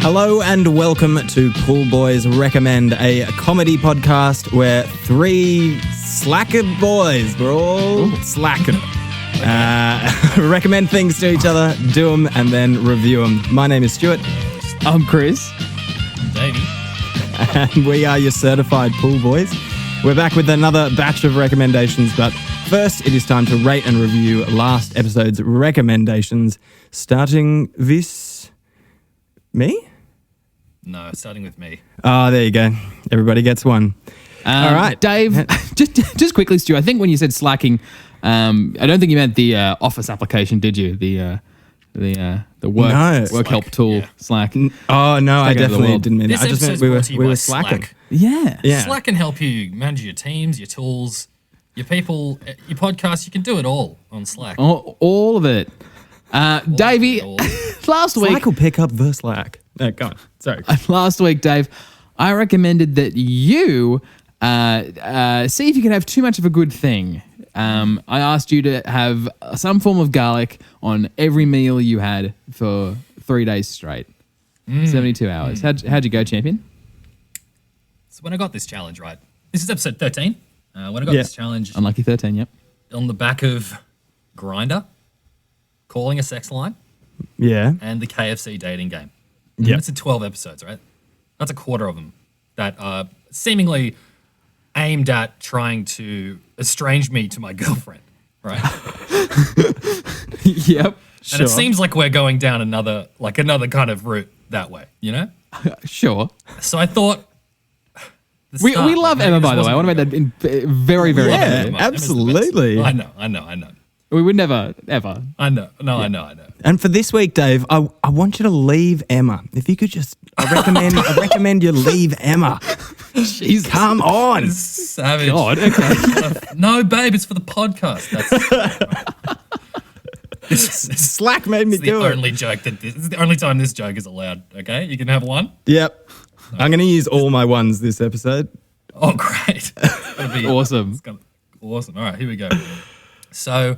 Hello and welcome to Pool Boys Recommend, a comedy podcast where three slacker boys, we're all slacking, recommend things to each other, do them, and then review them. My name is Stuart. I'm Chris. Davey. And we are your certified pool boys. We're back with another batch of recommendations, but first it is time to rate and review last episode's recommendations, starting with me? No, starting with me. Oh, there you go. Everybody gets one. All right. Dave, just quickly, Stu, I think when you said slacking, I don't think you meant the office application, did you? The work help tool, Slack. Oh, no, I Take over the definitely world. didn't mean that. This I just meant episode's we brought to you were by slacking. Slack. Yeah. Slack can help you manage your teams, your tools, your people, your podcast. You can do it all on Slack. All of it. Davey, All. last week, Slack will pick up the slack. No, go on. Sorry. last week, Dave, I recommended that you see if you can have too much of a good thing. I asked you to have some form of garlic on every meal you had for 3 days straight. 72 hours. How'd you go, champion? So when I got this challenge, right? This is episode 13. When I got this challenge Unlucky 13, yep. on the back of Grindr, calling a sex line, Yeah. and the KFC dating game. Yep. It's in 12 episodes, right? That's a quarter of them that are seemingly aimed at trying to estrange me to my girlfriend, right? Yep. And it seems like we're going down another kind of route that way, you know? Sure. So I thought... We love Emma, by the way. I want to make that very, very Yeah, clear. absolutely. I know. We would never, ever. I know. And for this week, Dave, I want you to leave Emma. If you could just, I recommend you leave Emma. Jesus. Come on. Savage. God, okay. No, babe, it's for the podcast. Slack made me It's do the it. only joke this is the only time this joke is allowed, okay? You can have one. Yep. I'm going to use all my ones this episode. Oh, great. That'll be Awesome. Awesome. All right, here we go. So,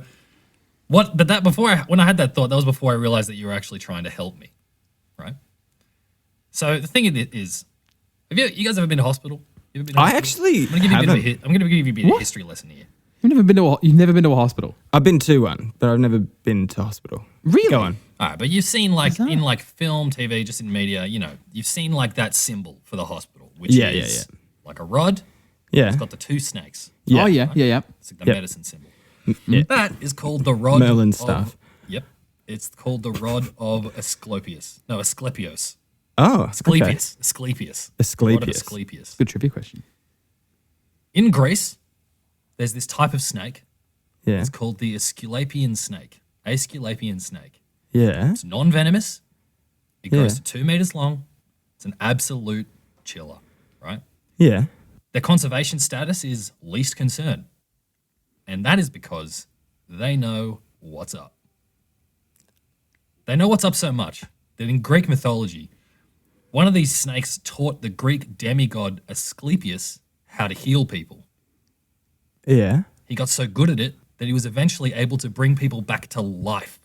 when I had that thought, that was before I realized that you were actually trying to help me, right? So the thing is, you guys ever been to hospital? You ever been to I hospital? actually haven't. I'm going to give you a bit of a history lesson here. You've never been to a hospital? I've been to one, but I've never been to hospital. Really? Go on. All right, but you've seen in film, TV, just in media, you've seen like that symbol for the hospital, which is like a rod. Yeah. It's got the two snakes. Yeah. Oh, yeah. It's like the medicine symbol. Yeah. That is called the rod Merlin of, stuff. Yep. It's called the rod of Asclepius. No, Asclepios. Oh, Asclepius. okay. Asclepius. Asclepius. Rod of Asclepius. Good trivia question. In Greece, there's this type of snake. Yeah. It's called the Asclepian snake. Asclepian snake. Yeah. It's non-venomous. It grows Yeah. to 2 meters long. It's an absolute chiller, right? Yeah. Their conservation status is least concern. And that is because they know what's up. They know what's up so much that in Greek mythology, one of these snakes taught the Greek demigod Asclepius how to heal people. Yeah. He got so good at it that he was eventually able to bring people back to life,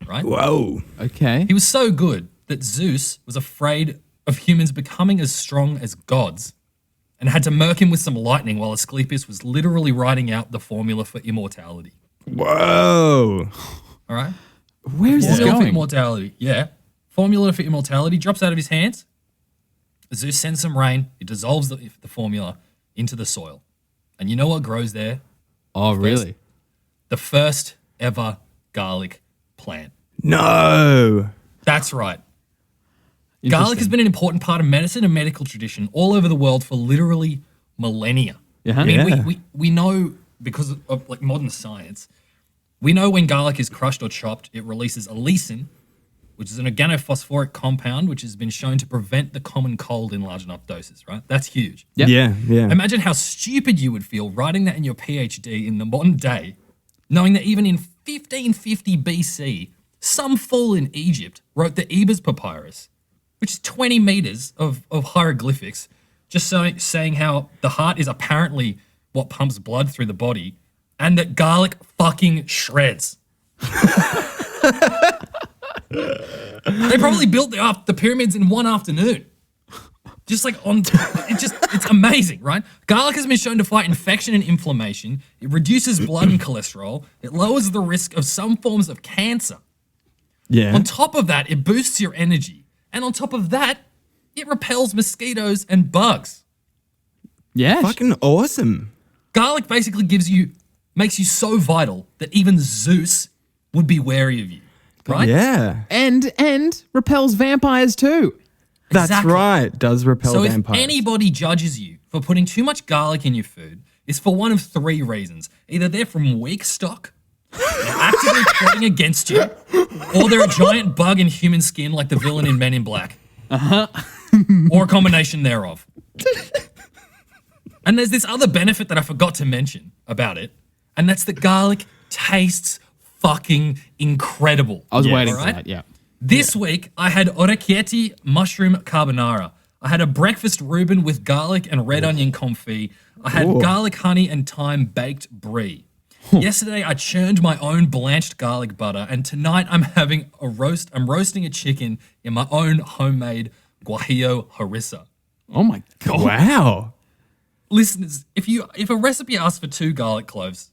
right? Whoa. Okay. He was so good that Zeus was afraid of humans becoming as strong as gods and had to murk him with some lightning while Asclepius was literally writing out the formula for immortality. Whoa. All right? Where's this Formula for going? immortality. Yeah. Formula for immortality drops out of his hands. Zeus sends some rain. It dissolves the formula into the soil. And you know what grows there? Oh, really? The first ever garlic plant. No. That's right. Garlic has been an important part of medicine and medical tradition all over the world for literally millennia. Uh-huh. I mean, Yeah. we know because of like modern science, we know when garlic is crushed or chopped, it releases allicin, which is an organophosphoric compound which has been shown to prevent the common cold in large enough doses, right? That's huge. Yep. Yeah. Yeah. Imagine how stupid you would feel writing that in your PhD in the modern day, knowing that even in 1550 BC, some fool in Egypt wrote the Ebers Papyrus, which is 20 meters of hieroglyphics, just saying how the heart is apparently what pumps blood through the body and that garlic fucking shreds. They probably built the pyramids in one afternoon. Just like it's amazing, right? Garlic has been shown to fight infection and inflammation. It reduces blood and cholesterol. It lowers the risk of some forms of cancer. Yeah. On top of that, it boosts your energy. And on top of that, it repels mosquitoes and bugs. Yeah. Fucking awesome. Garlic basically makes you so vital that even Zeus would be wary of you, right? Yeah. And repels vampires too. That's Exactly. right. Does repel So vampires. if anybody judges you for putting too much garlic in your food, it's for one of three reasons. Either they're from weak stock, they're actively plotting against you, or they're a giant bug in human skin like the villain in Men in Black. Or a combination thereof. And there's this other benefit that I forgot to mention about it, and that's that garlic tastes fucking incredible. I was Yes. waiting for Alright? that. Yeah. This week, I had orecchiette mushroom carbonara. I had a breakfast Reuben with garlic and red onion confit. I had Ooh. garlic, honey, and thyme baked brie. Yesterday, I churned my own blanched garlic butter, and tonight I'm having a roast. I'm roasting a chicken in my own homemade guajillo harissa. Oh my god. Wow. Listeners, if a recipe asks for 2 garlic cloves,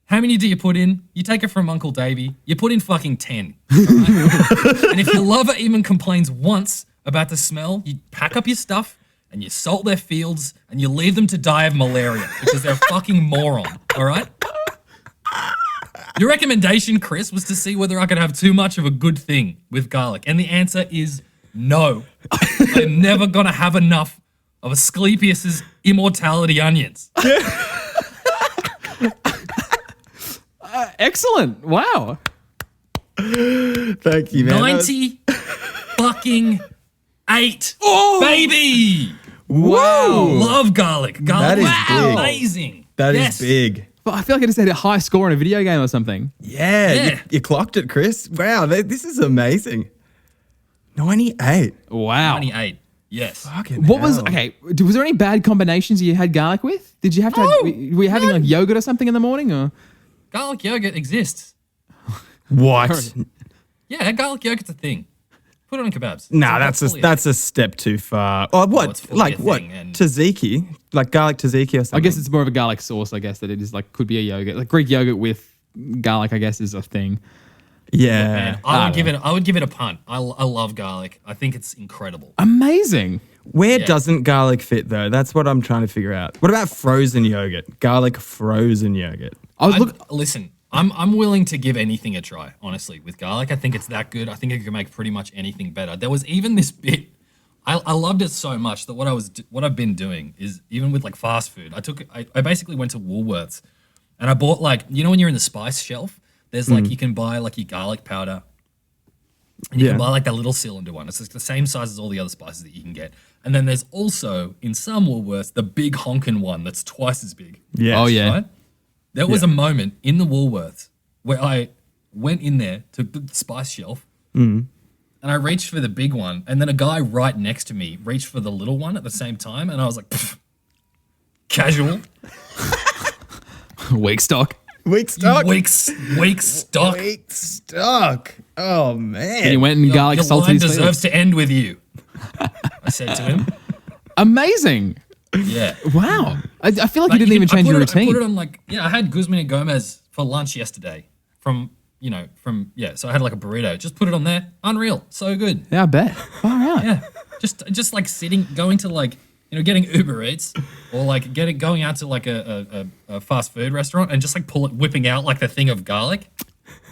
how many do you put in? You take it from Uncle Davey. You put in fucking 10. All right? And if your lover even complains once about the smell, you pack up your stuff and you salt their fields and you leave them to die of malaria because they're a fucking moron. All right? Your recommendation, Chris, was to see whether I could have too much of a good thing with garlic. And the answer is no. I'm never going to have enough of Asclepius's Immortality onions. Excellent. Wow. Thank you, man. 90 fucking 8. Oh! Baby! Whoa. Love garlic. Garlic That is big. amazing. That is Yes. big. But I feel like I just had a high score in a video game or something. Yeah. Yeah. You clocked it, Chris. Wow. This is amazing. 98. Wow. 98. Yes. Fucking What was hell. okay? Was there any bad combinations you had garlic with? Did you have to? No, were you having like yogurt or something in the morning? Or Garlic yogurt exists. What? Yeah, garlic yogurt's a thing. Put it on kebabs. Nah, It's that's fully that's a step too far. Oh, what? it's fully Like a what? thing, and- Tzatziki? Like garlic tzatziki or something? I guess it's more of a garlic sauce. I guess that it is like could be a yogurt, like Greek yogurt with garlic. I guess is a thing. Yeah. Man, I would give it a punt. I love garlic. I think it's incredible. Amazing. Where Yeah. doesn't garlic fit though? That's what I'm trying to figure out. What about frozen yogurt? Garlic frozen yogurt. I was look. Listen, I'm willing to give anything a try, honestly, with garlic. I think it's that good. I think it can make pretty much anything better. There was even this bit, I loved it so much that what I've been doing is even with like fast food, I basically went to Woolworths and I bought like, you know when you're in the spice shelf, there's like, you can buy like your garlic powder and you Yeah. can buy like that little cylinder one. It's like the same size as all the other spices that you can get. And then there's also, in some Woolworths, the big honkin' one that's twice as big. Yes. Oh, yeah. Right? There was a moment in the Woolworths where I went in there to the spice shelf and I reached for the big one, and then a guy right next to me reached for the little one at the same time, and I was like, "Pfft, casual, Weak stock. Weak stock. weak stock. Weak stock. Oh man. And you went and garlic Your salted line his food. deserves to end with you. I said to him, Amazing. yeah. Wow. I feel like Like, you didn't even I change put your it- I routine. put it on like, I had Guzman and Gomez for lunch yesterday so I had like a burrito. Just put it on there. Unreal. So good. Yeah, I bet. Far out. Yeah. Just like going to like, getting Uber Eats or like going out to like a fast food restaurant and just like whipping out like the thing of garlic.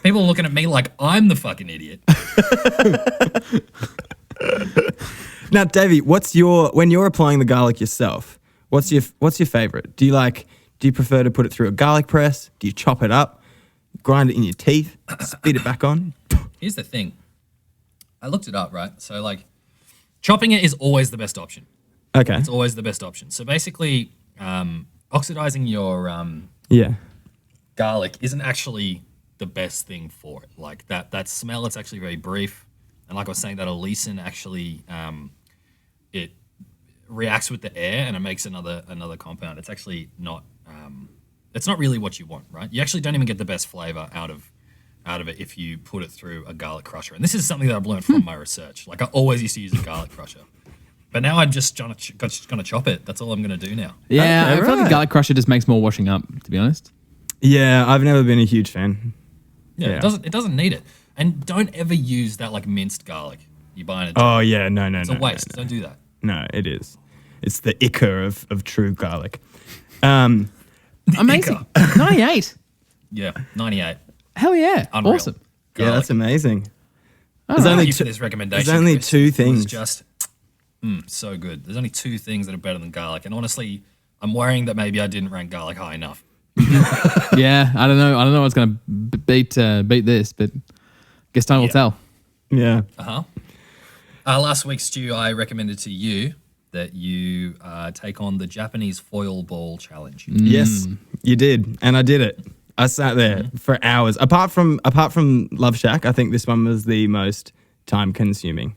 People are looking at me like I'm the fucking idiot. Now, Davey, when you're applying the garlic yourself, what's your favorite? Do you prefer to put it through a garlic press? Do you chop it up, grind it in your teeth, spit it back on? Here's the thing. I looked it up, right? So like chopping it is always the best option. Okay. It's always the best option. So basically, oxidizing your Yeah. garlic isn't actually the best thing for it. Like that smell, it's actually very brief. And like I was saying, that allicin actually it reacts with the air and it makes another compound. It's actually not it's not really what you want, right? You actually don't even get the best flavor out of out of it if you put it through a garlic crusher. And this is something that I've learned from my research. Like I always used to use a garlic crusher. But now I'm just gonna chop it. That's all I'm gonna do now. Yeah, Okay, I feel like right. a garlic crusher just makes more washing up, to be honest. Yeah, I've never been a huge fan. Yeah, Yeah. it doesn't need it. And don't ever use that like minced garlic you buy in a jar. Oh yeah, no. It's a waste. Don't do that. No, it is. It's the ichor of true garlic. Amazing. 98. Yeah, 98. Hell yeah. Unreal. Awesome. Yeah, that's amazing. All There's right. only Thank you two, for this recommendation. there's only Chris. two It was things. just so good. There's only two things that are better than garlic. And honestly, I'm worrying that maybe I didn't rank garlic high enough. Yeah, I don't know. I don't know what's going to beat this, but guess time will tell. Yeah. Last week, Stu, I recommended to you that you take on the Japanese foil ball challenge. Yes, you did, and I did it. I sat there for hours. Apart from Love Shack, I think this one was the most time consuming.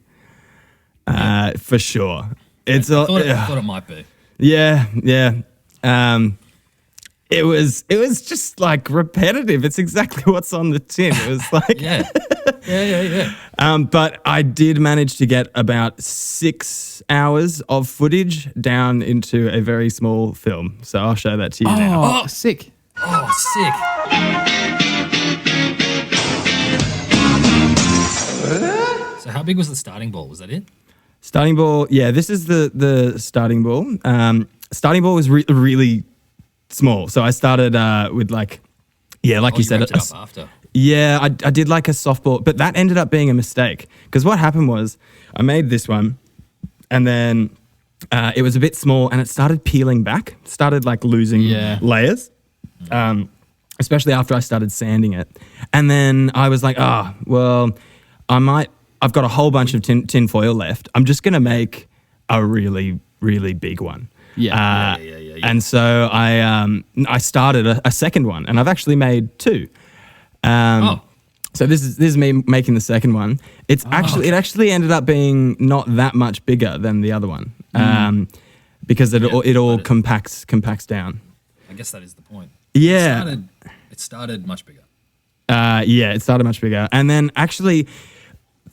For sure. I thought it might be. Yeah. It was just like repetitive. It's exactly what's on the tin. It was like Yeah. but I did manage to get about 6 hours of footage down into a very small film. So I'll show that to you now. Oh, sick. Oh, sick. So how big was the starting ball? Was that it? Starting ball, yeah, this is the starting ball. Starting ball was really small. So I started with like you said. Wrapped it up after. Yeah, I did like a softball, but that ended up being a mistake because what happened was I made this one and then it was a bit small and it started peeling back, started like losing layers, especially after I started sanding it. And then I was like, I've got a whole bunch of tin foil left. I'm just going to make a really, really big one. Yeah. And so I started a second one and I've actually made two. So this is me making the second one. It actually ended up being not that much bigger than the other one, because it all compacts down. I guess that is the point. Yeah, It started much bigger. it started much bigger, and then actually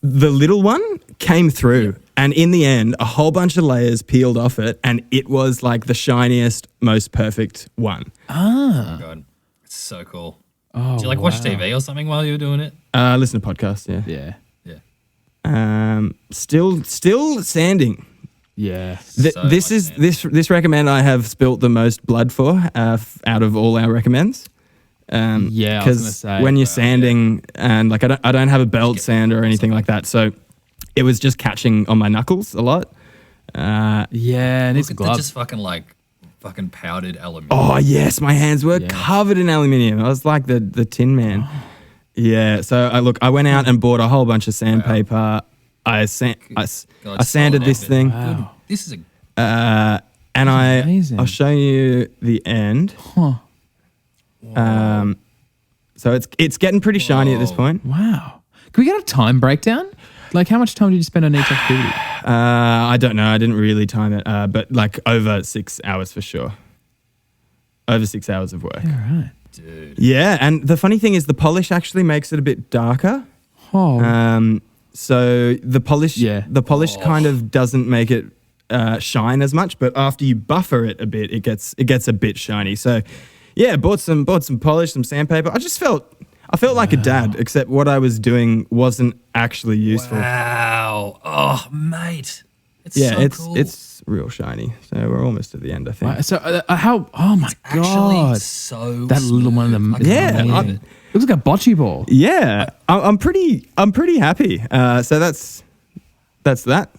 the little one came through, and in the end, a whole bunch of layers peeled off it, and it was like the shiniest, most perfect one. Oh my God. It's so cool. Oh, Do you like watch TV or something while you were doing it? Listen to podcasts, yeah. Yeah. Still sanding. Yeah. This recommend I have spilt the most blood for out of all our recommends. I was gonna because say, when you're sanding and like I don't have a belt sander or anything like that, so it was just catching on my knuckles a lot. Yeah, and it's Look at the gloves. just fucking powdered aluminium. Oh yes, my hands were covered in aluminium. I was like the Tin Man. Oh. Yeah, so I went out and bought a whole bunch of sandpaper. I sanded this thing. Wow. This is a And amazing. I'll show you the end. So it's getting pretty shiny at this point. Wow. Can we get a time breakdown? Like, how much time did you spend on each activity? I don't know. I didn't really time it, but like over 6 hours for sure. Over 6 hours of work. All right. dude. Yeah, and the funny thing is the polish actually makes it a bit darker. Oh. So the polish, Yeah. kind of doesn't make it shine as much, but after you buffer it a bit, it gets a bit shiny. So yeah, bought some polish, some sandpaper. I felt like a dad, except what I was doing wasn't actually useful. Wow. Oh, mate. It's Yeah, so cool. it's real shiny. So we're almost at the end, I think. Wow, so how? Oh my actually god! so That little one of them. smooth. I can't Yeah, believe it. It looks like a bocce ball. Yeah, I'm pretty happy. So that's that.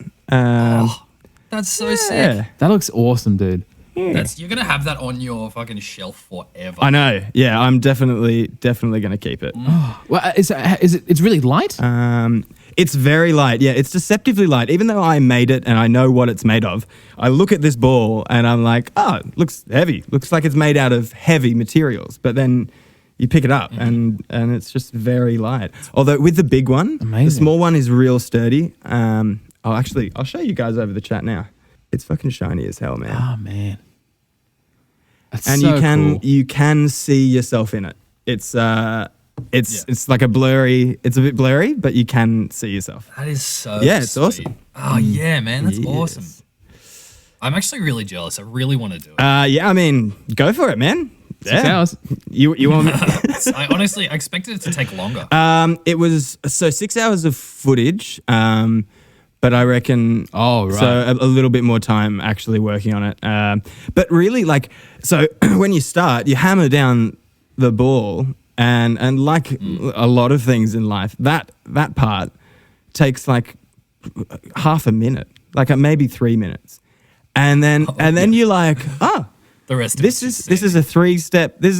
That's so sick. Yeah, That looks awesome, dude. You're gonna have that on your fucking shelf forever. I know. Yeah, I'm definitely gonna keep it. Well, is it? It's really light. It's very light. Yeah, it's deceptively light. Even though I made it and I know what it's made of, I look at this ball and I'm like, oh, it looks heavy. Looks like it's made out of heavy materials. But then you pick it up and it's just very light. Although with the big one, the Amazing. small one is real sturdy. I'll show you guys over the chat now. It's fucking shiny as hell, man. Oh man. That's And so you cool. can see yourself in it. It's It's like a blurry. It's a bit blurry, but you can see yourself. That is so It's sweet. awesome. Oh, yeah, man. That's Yes. awesome. I'm actually really jealous. I really want to do it. Yeah, I mean, go for it, man. 6 hours. You want me? I honestly expected it to take longer. It was 6 hours of footage, but I reckon Oh, right. so a little bit more time actually working on it. But really, like, so when you start, you hammer down the ball, and like a lot of things in life, that part takes like half a minute, like maybe 3 minutes, and then you're like, oh. The rest of This it's is a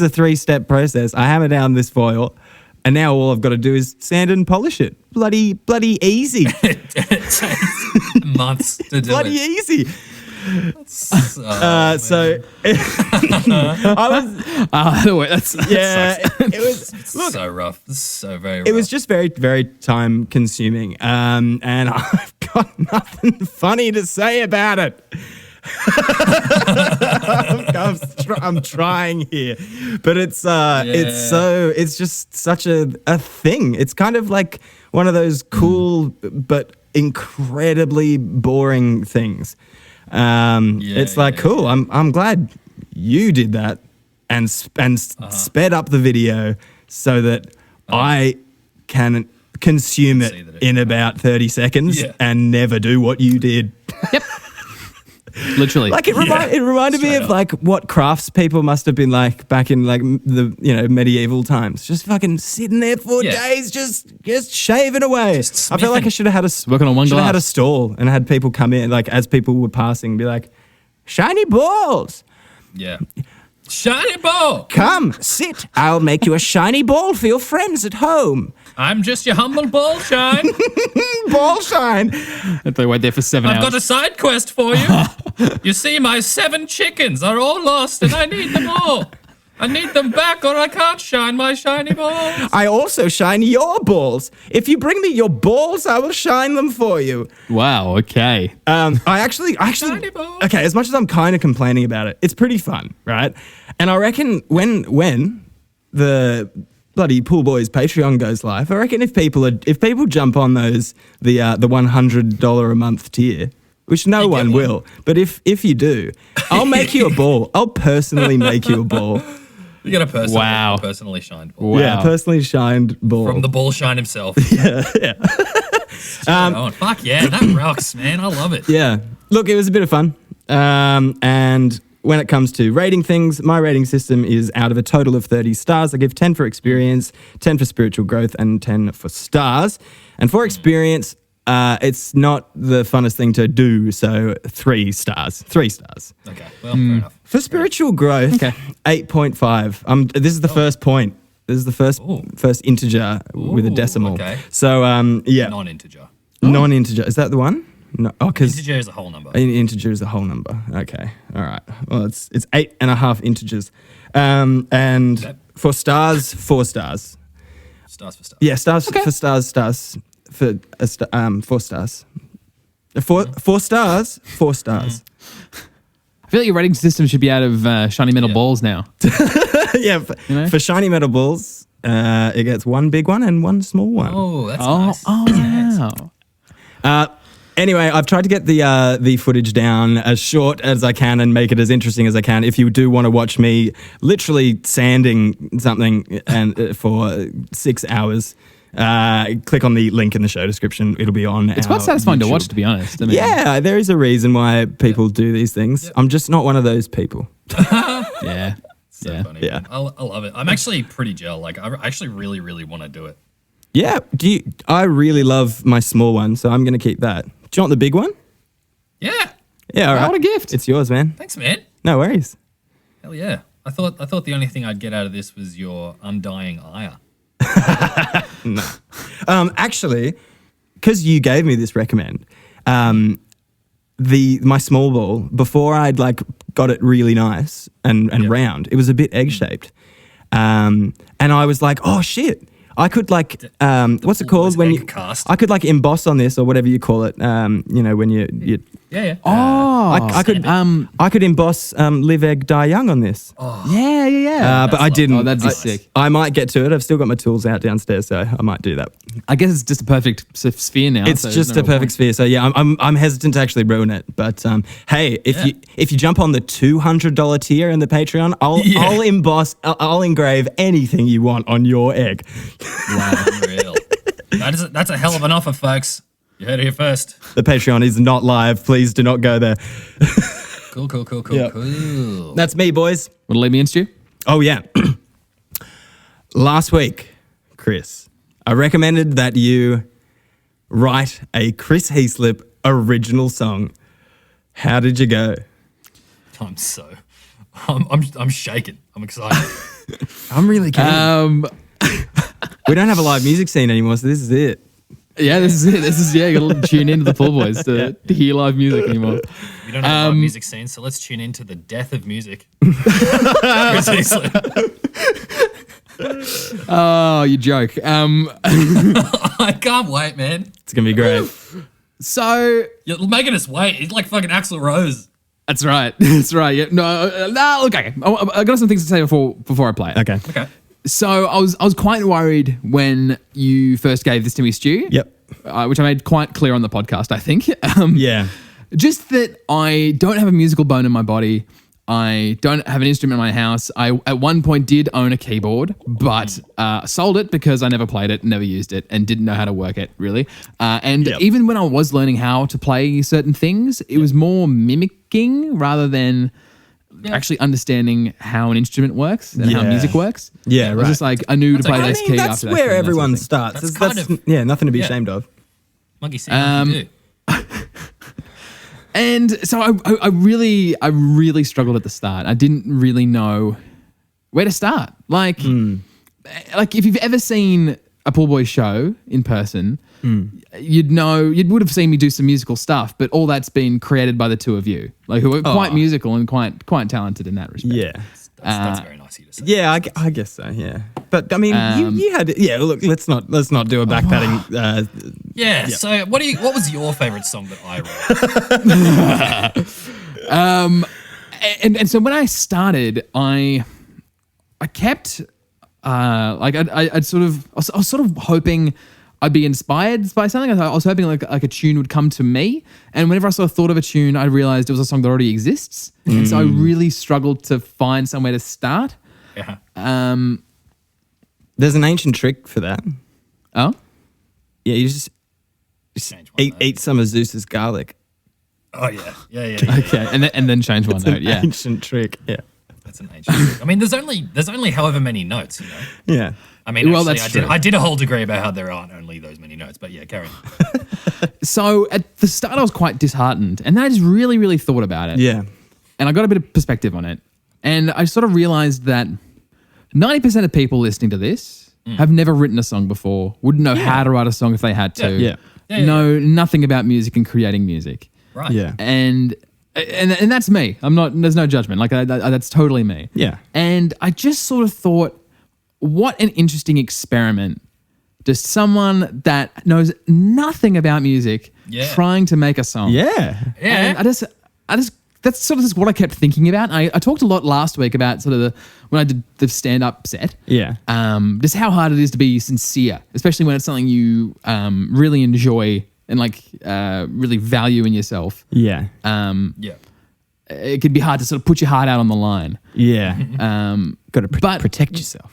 three-step process. I hammer down this foil, and now all I've got to do is sand and polish it. Bloody easy. it takes months to do Bloody it. easy. So, So I was, That's yeah. It was look. so rough. This is so very rough. It was just very, very time consuming, and I've got nothing funny to say about it. I'm trying here, but it's just such a thing. It's kind of like one of those cool but incredibly boring things. It's like cool. I'm glad you did that and sped up the video so that I can consume See it that in about 30 seconds Yeah. and never do what you did. Literally. Like it reminded me Straight of up. like what crafts people must have been like back in like the medieval times, just fucking sitting there for Yeah. days, just shaving away. Just I feel like I smithing. should have had Working on one should have had a glass. stall and had people come in like as people were passing, be like, shiny balls, Yeah. Shiny ball. come sit. I'll make you a shiny ball for your friends at home. I'm just your humble ball shine. Ball shine. They wait there for 7 I've hours. got a side quest for you. You see, my 7 chickens are all lost and I need them all. I need them back or I can't shine my shiny balls. I also shine your balls. If you bring me your balls, I will shine them for you. Wow. Okay. I actually, Shiny balls. okay, as much as I'm kind of complaining about it, it's pretty fun, right? And I reckon when the bloody Pool Boys Patreon goes live, I reckon if people jump on those, the $100 a month tier, which no one one. will, but if you do, I'll make you a ball. I'll personally make you a ball. You got a Wow. personally shined ball. Wow. Yeah, personally shined ball. From the ball shine himself. yeah. Fuck yeah, that rocks, man. I love it. Yeah. Look, it was a bit of fun. And when it comes to rating things, my rating system is out of a total of 30 stars. I give 10 for experience, 10 for spiritual growth, and 10 for stars. And for experience, it's not the funnest thing to do, so 3 stars. 3 stars. Okay, well, fair enough. For spiritual growth, 8.5. This is the first point. This is the first integer with a decimal. okay. So, yeah. Non-integer. Non-integer. Is that the one? No. Oh, because Integer is a whole number. integer is a whole number. Okay. All right. Well, it's 8.5 integers. And Okay. for stars, 4 stars. Stars for stars. Yeah, stars for stars. For 4 stars. 4 stars. 4 stars. I feel like your rating system should be out of shiny metal balls now. Yeah. know? For shiny metal balls, it gets 1 big one and 1 small one. Oh, that's Oh, nice. wow. Anyway, I've tried to get the footage down as short as I can and make it as interesting as I can. If you do want to watch me literally sanding something and for 6 hours, click on the link in the show description. It'll be on. It's quite satisfying to watch, to be honest. I mean, Yeah, there is a reason why people do these things. I'm just not one of those people. Yeah. So Yeah. funny. Yeah. I love it. I'm actually pretty gel. Like, I actually really, really want to do it. Yeah, I really love my small one, so I'm going to keep that. Do you want the big one? Yeah. Yeah, all right. What a gift. It's yours, man. Thanks, man. No worries. Hell yeah. I thought the only thing I'd get out of this was your undying ire. Actually, because you gave me this recommend, my small ball, before I'd like got it really nice and round, it was a bit egg shaped, and I was like, oh shit, I could like what's it called when you egg cast. I could like emboss on this or whatever you call it, when you Yeah. Oh, I could emboss Live Egg Die Young on this. yeah. But I didn't. Oh, that'd be Nice. sick. I might get to it. I've still got my tools out downstairs, so I might do that. I guess it's just a perfect sphere now. It's so just there's a no real perfect sphere. So yeah, I'm hesitant to actually ruin it. But hey, if you jump on the $200 tier in the Patreon, I'll emboss, I'll engrave anything you want on your egg. Wow, unreal. That's a hell of an offer, folks. You heard it here first. The Patreon is not live. Please do not go there. Cool. Yeah. That's me, boys. Want to leave me in, Stu? Oh yeah. Last week, Chris, I recommended that you write a Chris Heaslip original song. How did you go? I'm shaking. I'm excited. I'm really keen. We don't have a live music scene anymore, so this is it. Yeah, this is it. You got to tune into the Pool Boys to hear live music anymore. We don't have a live music scene, so let's tune into the death of music. Chris Heaslip. Oh, you joke. I can't wait, man. It's gonna be great. So You're making us wait. He's like fucking Axl Rose. that's right. That's right. Yeah. No. Okay. I got some things to say before I play it. Okay. So I was quite worried when you first gave this to me, Stu. Yep. Which I made quite clear on the podcast, I think. Yeah. Just that I don't have a musical bone in my body. I don't have an instrument in my house. I, at one point, did own a keyboard, but sold it because I never played it, never used it, and didn't know how to work it, really. Even when I was learning how to play certain things, it was more mimicking rather than actually understanding how an instrument works and how music works. Yeah, It was right. just like, I knew to play this key that's after that. where key, that everyone sort of starts. That's That's kind of- nothing to be yeah. ashamed of. Monkey see what you do. And so I really struggled at the start. I didn't really know where to start. Like if you've ever seen a Pool Boy show in person, you would have seen me do some musical stuff, but all that's been created by the two of you, like who are quite musical and quite talented in that respect. Yeah. That's very nice of you to say. Yeah, I guess so. Yeah, but I mean, you had. Yeah, look, let's not do a backpatting. Yeah. So what was your favorite song that I wrote? And so when I started, I kept I was sort of hoping I'd be inspired by something. I was hoping like a tune would come to me. And whenever I sort of thought of a tune, I realized it was a song that already exists. And so I really struggled to find somewhere to start. Yeah. There's an ancient trick for that. Oh? Yeah, you just Change one note. eat some of Zeus's garlic. Oh yeah. Okay. And then change one note. Yeah. Ancient trick. Yeah. That's an ancient trick. I mean, there's only however many notes, you know. Yeah. I mean, Well, actually, that's true. I did a whole degree about how there aren't only those many notes, but yeah, carry on. So at the start, I was quite disheartened. And then I just really, really thought about it. Yeah. And I got a bit of perspective on it. And I sort of realized that 90% of people listening to this have never written a song before, wouldn't know how to write a song if they had to. Yeah. Know nothing about music and creating music. Right. Yeah. And that's me. There's no judgment. Like that's totally me. Yeah. And I just sort of thought, what an interesting experiment. Just someone that knows nothing about music trying to make a song. Yeah. And I just that's sort of just what I kept thinking about. I talked a lot last week about sort of when I did the stand-up set. Yeah. Just how hard it is to be sincere, especially when it's something you really enjoy and like really value in yourself. Yeah. Yeah. It can be hard to sort of put your heart out on the line. Yeah. Got to but- protect yourself.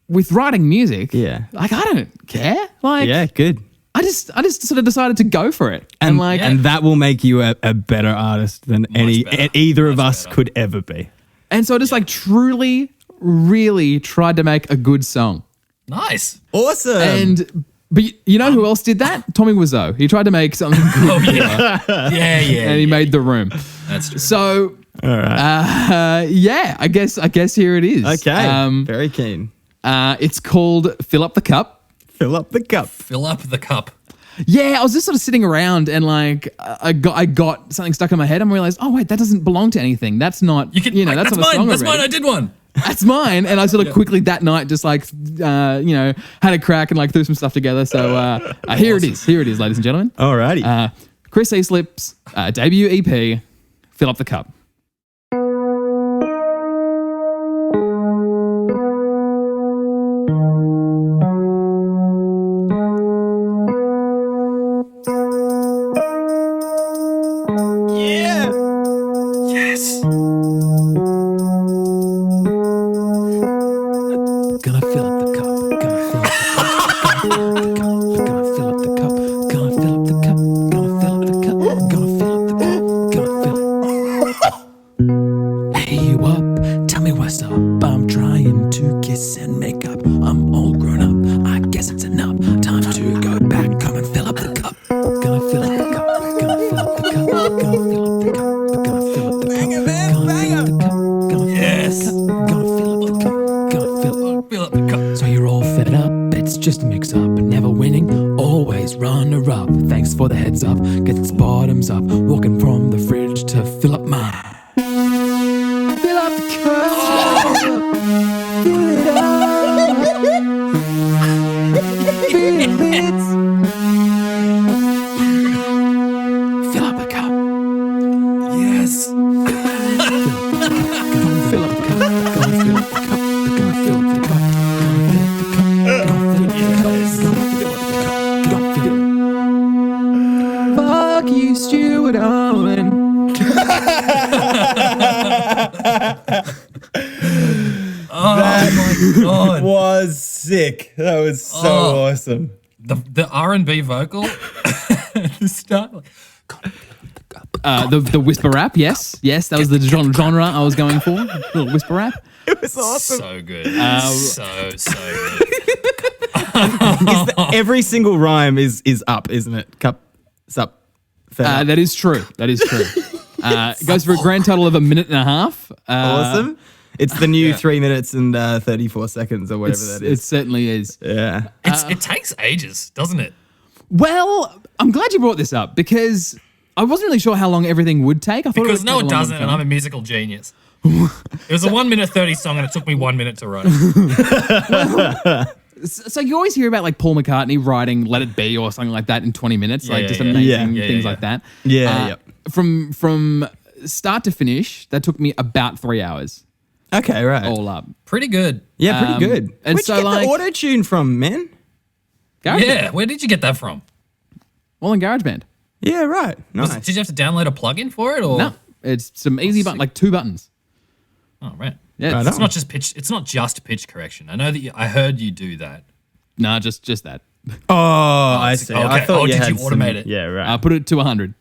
With writing music, Yeah. like I don't care. Like Yeah. Good. I just sort of decided to go for it. And like and that will make you a better artist than better. either of us better. could ever be. and so I just like truly, really tried to make a good song. Nice. Awesome. But you know who else did that? Tommy Wiseau. He tried to make something good. Oh yeah. Yeah. And he made The Room. That's true. So All right. I guess here it is. Okay. Very keen. It's called Fill Up the Cup. Fill up the cup. Fill up the cup. Yeah, I was just sort of sitting around and like I got something stuck in my head and realized, oh wait, that doesn't belong to anything. That's not that's That's not a mine. song That's mine. already. I did one. That's mine. And I sort of quickly that night just like had a crack and like threw some stuff together. So here it is. Here it is, ladies and gentlemen. Alrighty. Chris Easlip's debut EP, Fill Up the Cup. Yeah. Yes. Gonna fill up the cup. Gonna fill up the cup. Gonna fill up the cup. Gonna fill up the cup. Gonna fill up the cup. Gonna fill up the cup. Gonna fill it. Hey, you up? Tell me what's up. I'm trying to kiss and make up. I'm all grown up. I guess it's enough. Time to go back. Come and fill up the cup. Gonna fill up the cup. Gonna fill up the cup. Gonna fill up the cup. Gonna fill up the cup. Banger, man, Gonna banger. fill up the cup. Gonna Yes. fill up the cup. Gonna fill up the cup. Gonna fill up. Fill up the cup. So you're all fed up, it's just a mix up. Never winning, always runner up. Thanks for the heads up, gets bottoms up. Walking from the fridge to fill up my. Fill up the cup. Fill it up. Fill it. Fill up the cup. Yes. Fill up the cup. Gonna fill up the cup. Gonna fill up the cup. Fuck you, Stuart Owen. Oh my god. Was sick. That was so awesome. The R&B vocal at the start. Like, The whisper rap, yes, that was the genre I was going for. Little whisper rap. It was awesome. so good. So good. Every single rhyme is up, isn't it? Cup, sup, fed up. That is true. It goes for a grand total of 1.5 minutes. Awesome. It's the new 3 minutes and 34 seconds or whatever that It is. certainly is. Yeah. It takes ages, doesn't it? Well, I'm glad you brought this up because I wasn't really sure how long everything would take. I thought Because it no, would it take a long doesn't, and time. I'm a musical genius. It was a 1:30 song, and it took me 1 minute to write. So you always hear about like Paul McCartney writing "Let It Be" or something like that in 20 minutes, Yeah, like yeah, just yeah. amazing Yeah, things yeah. like that. Yeah, yep. From start to finish, that took me about 3 hours Okay, right. all up. Pretty good. Yeah, pretty good. and Where'd so, you get like- the auto-tune from, man? GarageBand. Yeah, where did you get that from? Well, in GarageBand. Yeah, right. Nice. Did you have to download a plugin for it, or No, it's some easy button, like 2 buttons. Oh, right. Yeah, Right it's, It's not just pitch. It's not just pitch correction. I know that. I heard you do that. nah, just that. Oh, I see. okay. I thought Oh, you did had you automate it? Yeah, right. I put it to 100.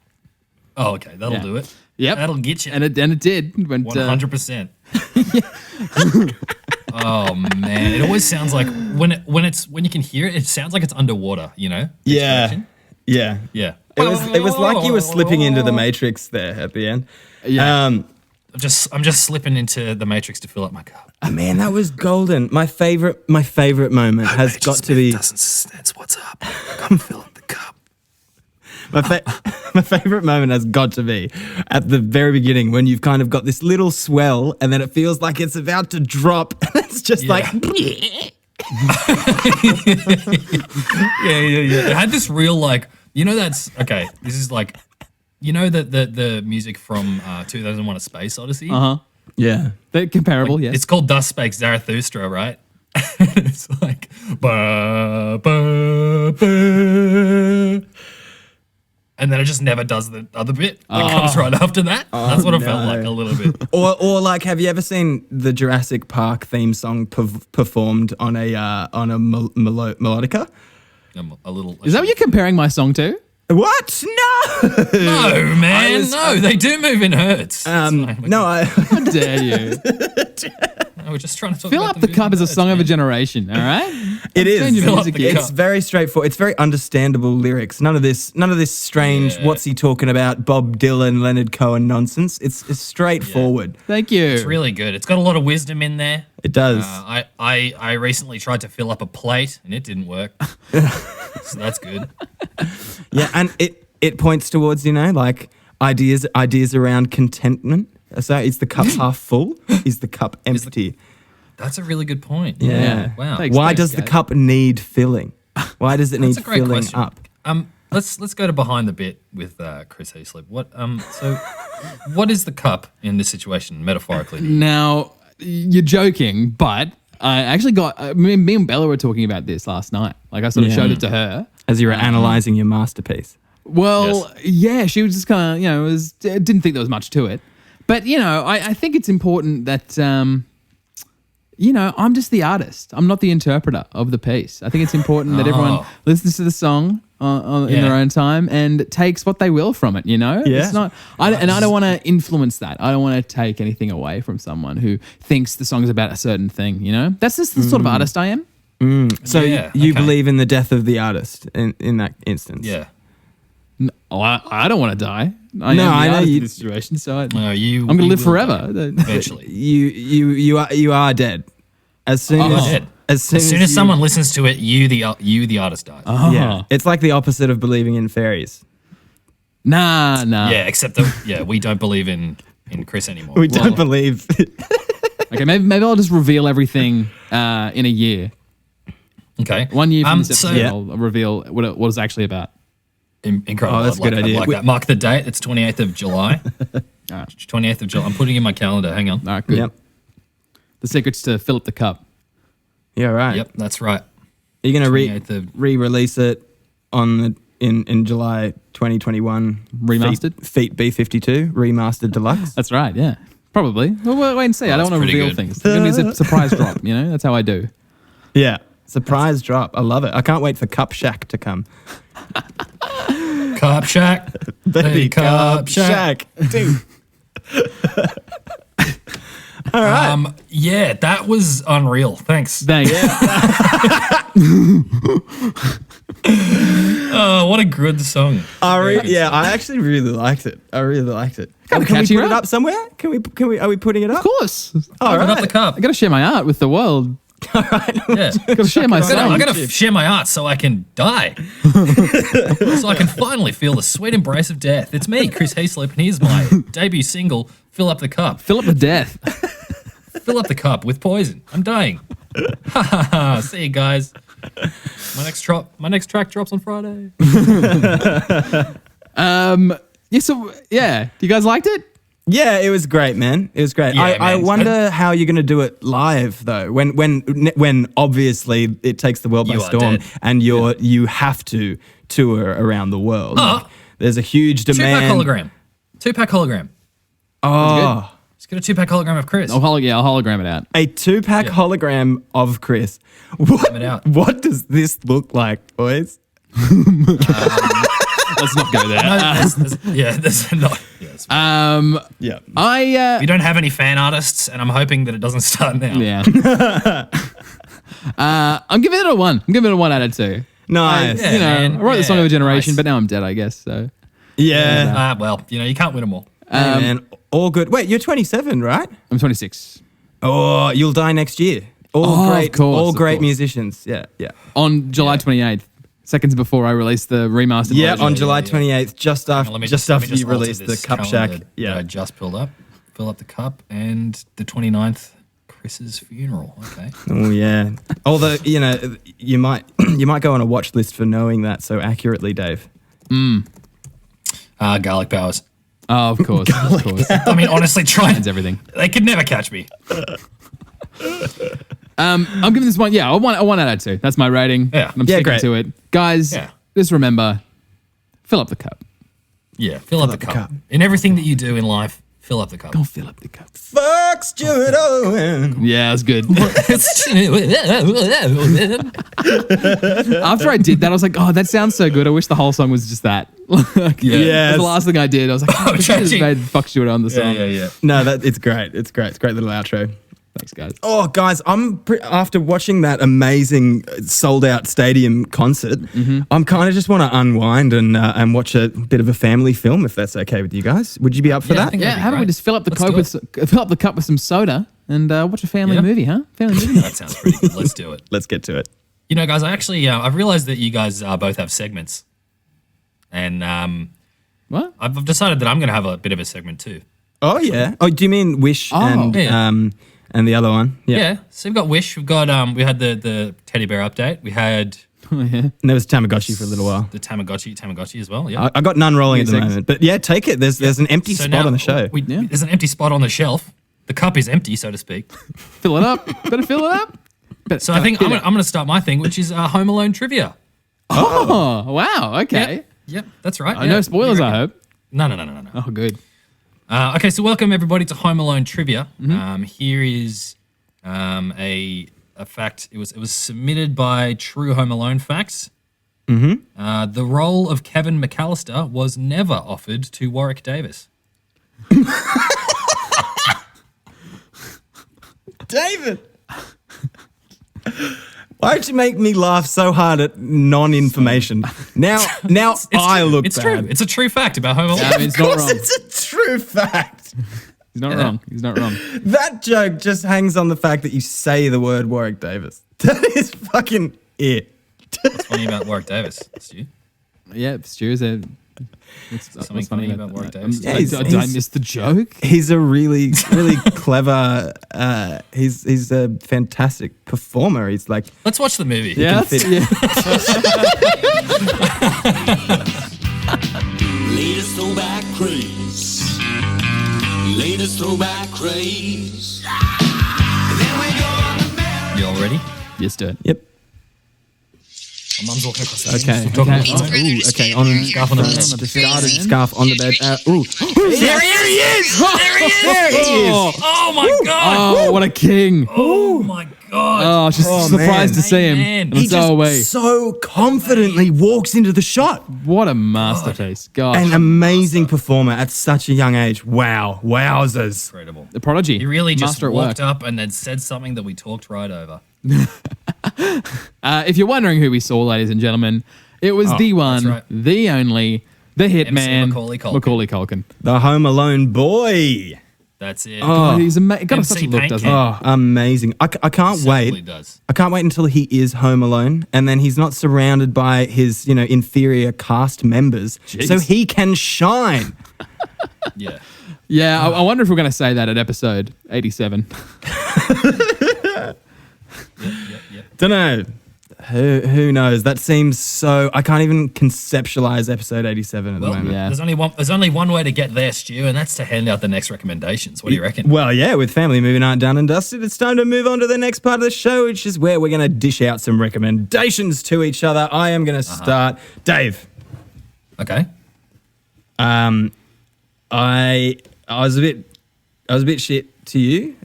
Oh, okay. That'll Yeah. do it. Yep. That'll get you. And it did. It went, 100%. Oh man, it always sounds like when you can hear it, it sounds like it's underwater. You know? Pitch yeah. correction. Yeah. Yeah. It was like you were slipping into the Matrix there at the end. Yeah. I'm just slipping into the Matrix to fill up my cup. Man, that was golden. My favorite moment has got to be That's what's up. Gotta fill up the cup. my favorite moment has got to be at the very beginning when you've kind of got this little swell and then it feels like it's about to drop and it's just Yeah. like Yeah. It had this real like, that's okay. This is like, the music from 2001: A Space Odyssey. yeah. They're comparable, yes. It's called Thus Spake Zarathustra, right? It's like ba ba ba, and then it just never does the other bit that comes right after that. That's what it felt no. like a little bit. Or like, have you ever seen the Jurassic Park theme song performed on a melodica? A little. Is that what you're comparing my song to? What? No. No, man. They do move in hertz. No, How dare you? We're just trying to talk Fill about Up the Cup is a hertz, song of a man. generation, all right? it Change is. your Fill up music the here. cup. It's very straightforward. It's very understandable lyrics. None of this strange. Yeah. What's he talking about? Bob Dylan, Leonard Cohen nonsense. It's straightforward. Thank you. It's really good. It's got a lot of wisdom in there. It does. I recently tried to fill up a plate and it didn't work. So that's good. Yeah, and it points towards like ideas around contentment. So is the cup half full? Is the cup empty? That's a really good point. Yeah. Wow. Thanks. Why does the guys. cup need filling? Why does it need That's a great filling question. up? let's go to behind the bit with Chris Heaslip. What is the cup in this situation metaphorically? Now, you're joking, but I actually got me and Bella were talking about this last night. Like I sort of showed it to her As you were analysing your masterpiece. Well, yeah, she was just kind of, didn't think there was much to it. But, I think it's important that, I'm just the artist. I'm not the interpreter of the piece. I think it's important that everyone listens to the song in their own time and takes what they will from it, Yeah. It's not, I don't want to influence that. I don't want to take anything away from someone who thinks the song's about a certain thing, That's just the sort of artist I am. So you believe in the death of the artist in that instance? Yeah. No, I don't want to die. I know you. In this situation, so I'm going to live forever. Eventually, you are dead. As soon as someone listens to it, you the artist dies. Yeah, it's like the opposite of believing in fairies. Nah. Yeah, except that we don't believe in Chris anymore. We don't believe. Okay, maybe I'll just reveal everything in a year. Okay, 1 year from this episode, I'll reveal what it was actually about. Incredible. That's a good idea. Like that. Mark the date. It's 28th of July. 28th of July. I'm putting it in my calendar. Hang on. All right, good. Yep. The secret's to fill up the cup. Yeah, right. Yep, that's right. Are you going to 28th re-release it in July 2021? Remastered? Feet B52 remastered deluxe. That's right. Yeah, probably. Well, wait and see. I don't want to reveal things. It's going to be a surprise drop. That's how I do. Yeah, surprise drop. I love it. I can't wait for Cup Shack to come. Cup Shack. Baby Cup Shack. Dude. All right. Yeah, that was unreal. Thanks. Thanks. Oh, what a good song. I actually really liked it. Can we put it up somewhere? Can we? Are we putting it up? Of course. Open up the cup. I got to share my art with the world. All right. Yeah. Got to share my song. I got to share my art so I can die. So I can finally feel the sweet embrace of death. It's me, Chris Heaslip, and here's my debut single, Fill Up the Cup. Fill up the death. Fill up the cup with poison. I'm dying. See you guys. My next track drops on Friday. You guys liked it? Yeah, it was great, man. It was great. Yeah, I man. wonder how you're going to do it live, though. When obviously it takes the world by You are storm, dead. and you have to tour around the world. Like, there's a huge demand. Two-pack hologram. Oh, Let's get a 2-pack hologram of Chris. I'll hologram it out. a 2-pack hologram of Chris. it out. What does this look like, boys? Let's not go there. There's not. Yes. Yeah. We don't have any fan artists, and I'm hoping that it doesn't start now. Yeah. I'm giving it a 1. I'm giving it a 1 out of 2. Nice. Yeah. I wrote the song of a generation, nice. but now I'm dead, I guess. So Yeah. Well, you can't win them all. Hey, man, all good. Wait, you're 27, right? I'm 26. Oh, you'll die next year. Of course. Great musicians. Yeah. On July 28th, seconds before I released the remastered Yeah, version. on July 28th, just after Let me you alter released the this Cup calendar Shack. that Yeah. I just pulled up. Fill up the cup, and the 29th, Chris's funeral. Okay. Oh yeah. Although you might go on a watch list for knowing that so accurately, Dave. Garlic powers. Oh, of course. Of course. I mean, honestly, That's everything. They could never catch me. I'm giving this one, a 1 out of 2. That's my rating. Yeah. I'm sticking great. to it. Guys, just remember, fill up the cup. Yeah, fill up the cup. In everything that you do in life, fill up the cup. Don't fill up the cup. Fuck Stuart Owen. Yeah, that's good. After I did that, I was like, oh, that sounds so good. I wish the whole song was just that. Yeah. That's the last thing I did. I was like, oh, I just made Fuck Stuart on the song. Yeah. No, it's great. It's great. It's a great little outro. Thanks, guys. Oh, guys, after watching that amazing sold-out stadium concert, I'm kind of just want to unwind and watch a bit of a family film, if that's okay with you guys. Would you be up for Yeah, I that? think Yeah, that'd be how about we great. just fill up the cup with some soda and watch a family Yeah. movie, huh? Family movie. That sounds pretty good. Let's do it. Let's get to it. Guys, I actually, I've realized that you guys both have segments. And What? I've decided that I'm going to have a bit of a segment too. Oh, yeah. Oh, do you mean Wish and the other one? Yeah. So we've got Wish. We've got, we had the teddy bear update. We had Oh, yeah. And there was Tamagotchi for a little while. The Tamagotchi as well. Yeah. I got none rolling at the Music. moment. But yeah, take it. There's an empty So spot now on the show. There's an empty spot on the shelf. The cup is empty, so to speak. Fill it up. Better fill it up. So I think I'm going to start my thing, which is Home Alone trivia. Oh, wow. Okay. Yep, that's right. No spoilers, I hope. No. Oh, good. Okay, so welcome everybody to Home Alone trivia. Here is a fact. It was submitted by True Home Alone Facts. The role of Kevin McAllister was never offered to Warwick Davis. David! Why'd you make me laugh so hard at non-information? Now I look It's bad. true. It's a true fact about Home Alone. I mean, it's not wrong. It's a true fact. He's not wrong. He's not wrong. That joke just hangs on the fact that you say the word Warwick Davis. That is fucking it. What's funny about Warwick Davis, Stu? Yeah, Stu's a... Something funny about Warwick Davis? Yeah, Did I miss the joke? He's a really clever. He's a fantastic performer. He's like, Let's watch the movie. Yeah, fit. Latest throwback craze. Latest throwback craze. You all ready? Yes, do it. Yep. My mum's walking across the Okay. room. Talking Okay. about- Ooh, okay. On Scarf on the bed. scarf on the bed. Ooh. There he is! There he is! Oh my god! Oh, what a king. Oh my god! Oh, just Oh, surprised man. to see him. Amen. And He so just away. so confidently walks into the shot. What a masterpiece. Gosh. An amazing performer at such a young age. Wow. Wowzers. Incredible. The prodigy. He really just Master at walked work. up and then said something that we talked right over. If you're wondering who we saw, ladies and gentlemen, it was the one, right. the only, the hitman, Macaulay Culkin. Macaulay Culkin. The Home Alone boy. That's it. God, he's got MC such a look, Paint doesn't he? Can. Oh, amazing. I can't Certainly wait. does. I can't wait until he is home alone and then he's not surrounded by his, inferior cast members so he can shine. Yeah. Yeah, I wonder if we're going to say that at episode 87. Yep. Don't know. Who knows? That seems so... I can't even conceptualize episode 87 at the moment. yeah. There's only one way to get there, Stu, and that's to hand out the next recommendations. What do you reckon? Well, yeah, with Family Movie Night done and dusted, it's time to move on to the next part of the show, which is where we're going to dish out some recommendations to each other. I am going to start. Dave. Okay. I was a bit shit to you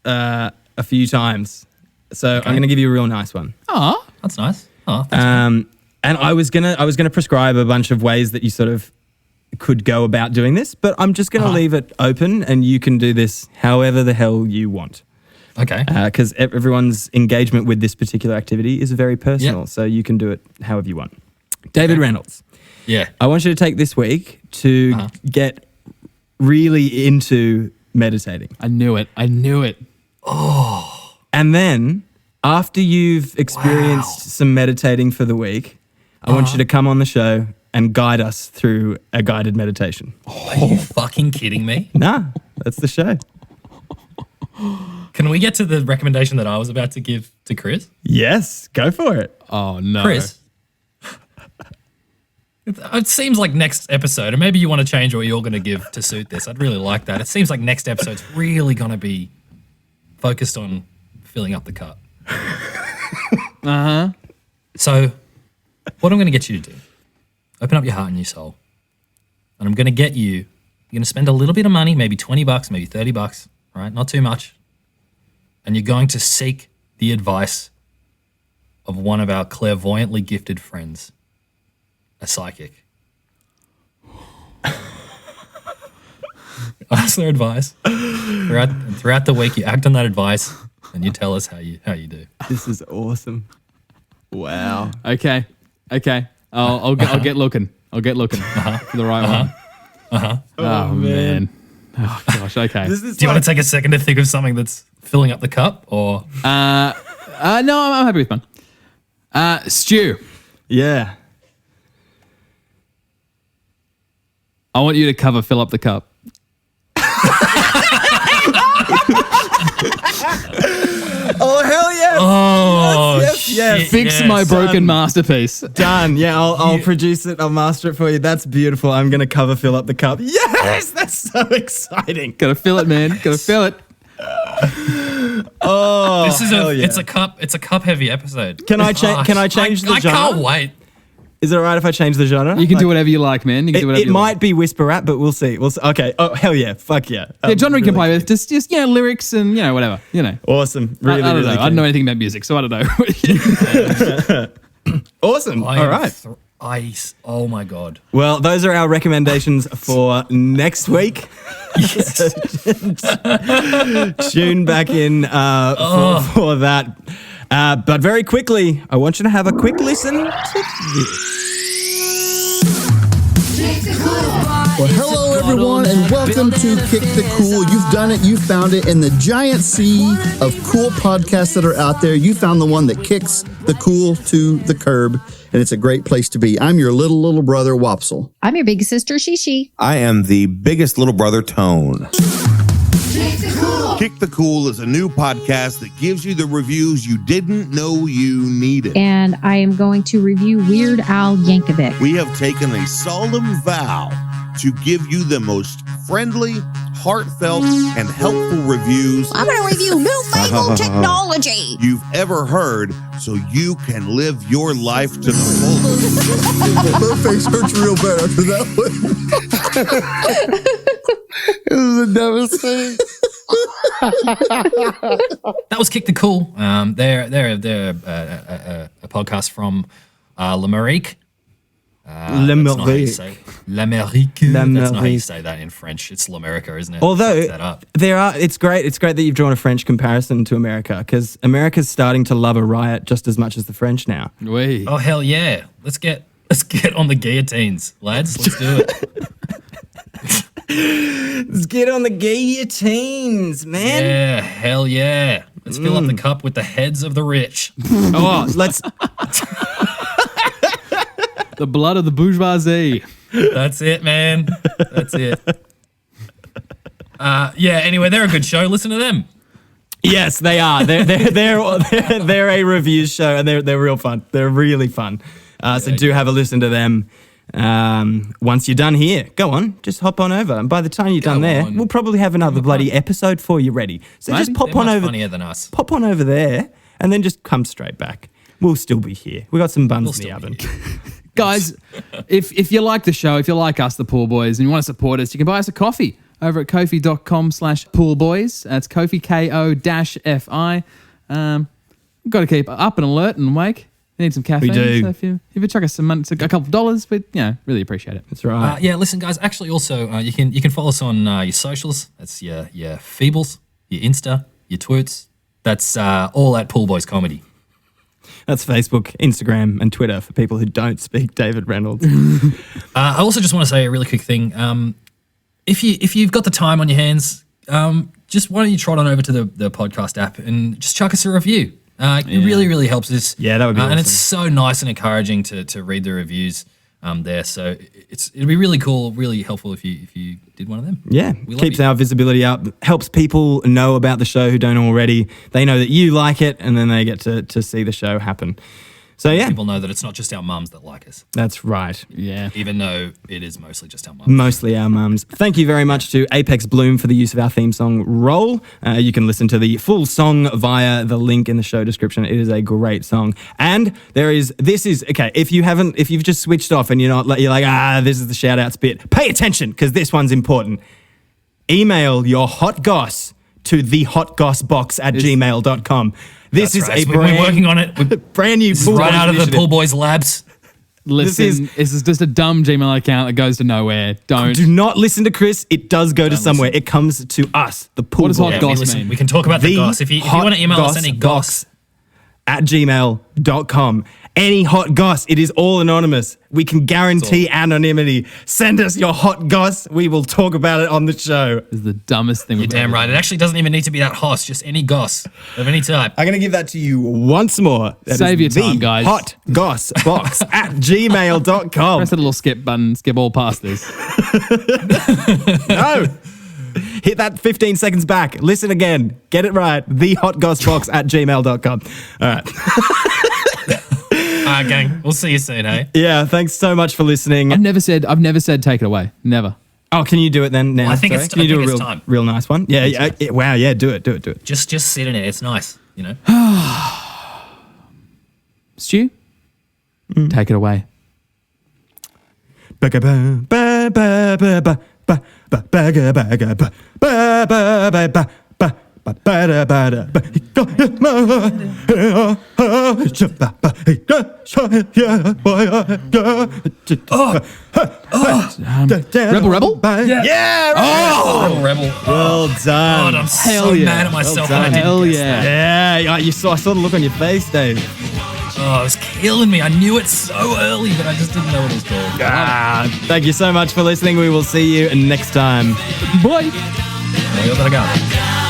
a few times. So I'm going to give you a real nice one. Oh, That's nice. Oh, And I was gonna prescribe a bunch of ways that you sort of could go about doing this, but I'm just gonna leave it open, and you can do this however the hell you want. okay. Because everyone's engagement with this particular activity is very personal, Yeah. so you can do it however you want. David Reynolds, Yeah. I want you to take this week to get really into meditating. I knew it. And then, after you've experienced some meditating for the week, I want you to come on the show and guide us through a guided meditation. Are you fucking kidding me? Nah, that's the show. Can we get to the recommendation that I was about to give to Chris? Yes, go for it. Oh, no. Chris. It seems like next episode, or maybe you want to change what you're going to give to suit this. I'd really like that. It seems like next episode's really going to be focused on filling up the cup. So, what I'm going to get you to do, open up your heart and your soul. And I'm going to get you, you're going to spend a little bit of money, maybe $20, maybe $30, right? Not too much. And you're going to seek the advice of one of our clairvoyantly gifted friends, a psychic. Ask their advice. Throughout the week, you act on that advice and you tell us how you do. This is awesome. Wow. Okay. I'll get looking. For the right one. Oh, man. Oh, gosh. Okay. This is Do you want to take a second to think of something that's filling up the cup, or No, I'm happy with mine. Stu, Yeah. I want you to fill up the cup. Oh, hell yes. oh yes. Yes. Fix my broken masterpiece. Done. Yeah, I'll produce it. I'll master it for you. That's beautiful. I'm going to fill up the cup. Yes, that's so exciting. Gotta fill it, man. Gotta fill it. Oh, This is hell yeah. it's a cup heavy episode. Can I change the I genre? can't wait. Is it all right if I change the genre? You can do whatever you like, man. You can do whatever It you might like. be whisper rap, but we'll see. Okay. Oh, hell yeah. Fuck yeah. Yeah, genre you can Really play with. Just lyrics and whatever. Awesome. Really, I don't really know. I don't know anything about music, so I don't know. Awesome. All right. Oh my god. Well, those are our recommendations for next week. Tune back in for that. But very quickly, I want you to have a quick listen to this. Well, hello everyone, and welcome to Kick the Cool. You've done it. You found it in the giant sea of cool podcasts that are out there. You found the one that kicks the cool to the curb, and it's a great place to be. I'm your little brother, Wopsle. I'm your big sister, Shishi. I am the biggest little brother, Tone. Kick the Cool is a new podcast that gives you the reviews you didn't know you needed. And I am going to review Weird Al Yankovic. We have taken a solemn vow to give you the most friendly, heartfelt, and helpful reviews I'm going to review newfangled technology. you've ever heard so you can live your life to the fullest. My face hurts real bad after that one. It was the dumbest thing. That was Kick the Cool. They're a podcast from L'Amérique. L'Amérique. L'Amérique. That's not how you L'Amérique. say that in French. It's L'America, isn't it? Although Fuck that up. it's great that you've drawn a French comparison to America, because America's starting to love a riot just as much as the French now. Wait. Oh hell yeah! Let's get on the guillotines, lads. Let's do it. Let's get on the guillotines, man. Yeah, hell yeah! Let's fill up the cup with the heads of the rich. Oh, let's. The blood of the bourgeoisie. That's it, man. That's it. Yeah. Anyway, they're a good show. Listen to them. Yes, they are. They're a reviews show, and they're real fun. They're really fun. So do have a listen to them. Once you're done here, go on, just hop on over. And by the time you're done there, on. we'll probably have another bloody episode for you ready. So just pop They're on much over. funnier than us. Pop on over there, and then just come straight back. We'll still be here. We got some buns in the oven. Guys, if you like the show, if you like us, the Pool Boys, and you want to support us, you can buy us a coffee over at kofi.com/poolboys. That's Kofi, Ko-Fi. We've got to keep up and alert and awake. We need some caffeine. We do. So if you chuck us some money, a couple of dollars, we'd really appreciate it. That's right. Yeah, listen, guys. Actually, also you can follow us on your socials. That's your Feebles, your Insta, your Twits. That's all at Pool Boys Comedy. That's Facebook, Instagram, and Twitter for people who don't speak David Reynolds. I also just want to say a really quick thing. If you've got the time on your hands, just why don't you trot on over to the podcast app and just chuck us a review. It really helps us. Yeah, that would be And it's awesome. so nice and encouraging to read the reviews there. So it'd be really cool, really helpful if you did one of them. Yeah, We love keeps you. our visibility up, helps people know about the show who don't already. They know that you like it, and then they get to see the show happen. So yeah, People know that it's not just our mums that like us, that's right. Yeah. even though it is mostly just our mums. Mostly our mums. Thank you very much to Apex Bloom for the use of our theme song, Roll. You can listen to the full song via the link in the show description. It is a great song. And okay, if you've just switched off and you're like, this is the shout outs bit, pay attention, because this one's important. Email your hot goss to thehotgossbox@gmail.com. This is That's a right. We've been working on it. brand new Pool Right Boys out of the initiative. Pool Boys labs. Listen, this is just a dumb Gmail account that goes to nowhere. Do not listen to Chris. It does go to somewhere. It comes to us, the Pool What does hot Boys. goss Listen, mean? we can talk about the goss. If you want to email us any goss, at gmail.com. Any hot goss. It is all anonymous. We can guarantee anonymity. Send us your hot goss. We will talk about it on the show. This is the dumbest thing you're we've damn ever right. done. It actually doesn't even need to be that hot. Just any goss of any type. I'm going to give that to you once more. That Save is your time, the guys. Hot goss box at gmail.com. Press the little skip button, skip all past this. No. Hit that 15 seconds back. Listen again. Get it right. The hot goss box at gmail.com. All right. right, gang. We'll see you soon, hey? Yeah, thanks so much for listening. I've never said take it away. Never. Oh, can you do it then now? Well, I think Sorry? it's- Can you I do think a it's real, time. real nice one? Yeah, wow, yeah, do it. Just sit in it. It's nice, you know? Stu, take it away. Rebel? Yeah! Rebel. Well done. God, I'm Hell so yeah. mad at myself Well when I done. didn't Hell guess yeah. that. Yeah, I saw the look on your face, Dave. Oh, it was killing me. I knew it so early, but I just didn't know what it was called. Thank you so much for listening. We will see you next time. Boy. Well, you gotta go.